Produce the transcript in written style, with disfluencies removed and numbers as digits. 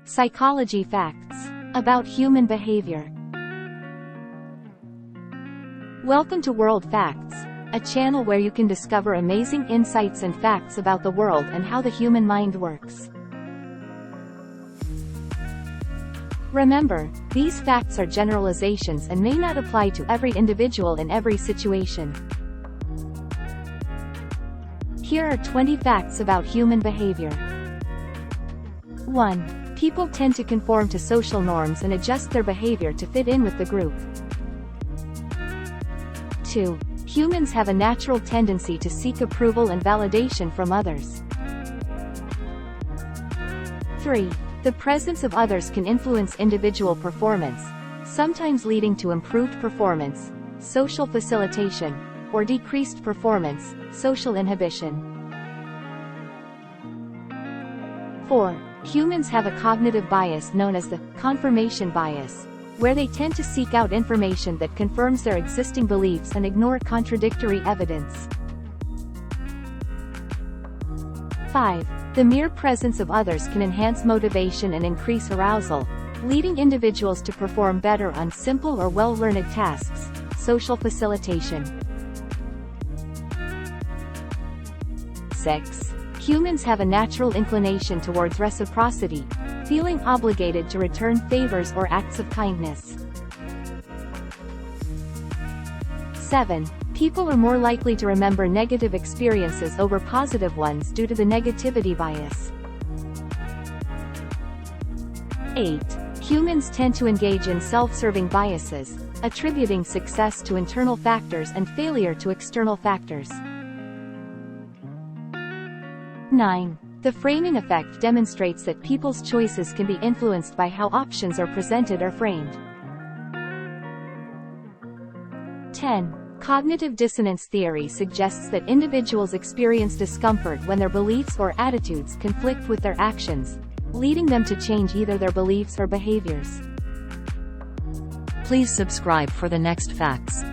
Psychology facts about human behavior. Welcome to World Facts, a channel where you can discover amazing insights and facts about the world and how the human mind works. Remember, these facts are generalizations and may not apply to every individual in every situation. Here are 20 facts about human behavior. 1. People tend to conform to social norms and adjust their behavior to fit in with the group. 2. Humans have a natural tendency to seek approval and validation from others. 3. The presence of others can influence individual performance, sometimes leading to improved performance, social facilitation, or decreased performance, social inhibition. 4. Humans have a cognitive bias known as the confirmation bias, where they tend to seek out information that confirms their existing beliefs and ignore contradictory evidence. 5. The mere presence of others can enhance motivation and increase arousal, leading individuals to perform better on simple or well-learned tasks, social facilitation. 6. Humans have a natural inclination towards reciprocity, feeling obligated to return favors or acts of kindness. 7. People are more likely to remember negative experiences over positive ones due to the negativity bias. 8. Humans tend to engage in self-serving biases, attributing success to internal factors and failure to external factors. 9. The framing effect demonstrates that people's choices can be influenced by how options are presented or framed. 10. Cognitive dissonance theory suggests that individuals experience discomfort when their beliefs or attitudes conflict with their actions, leading them to change either their beliefs or behaviors. Please subscribe for the next facts.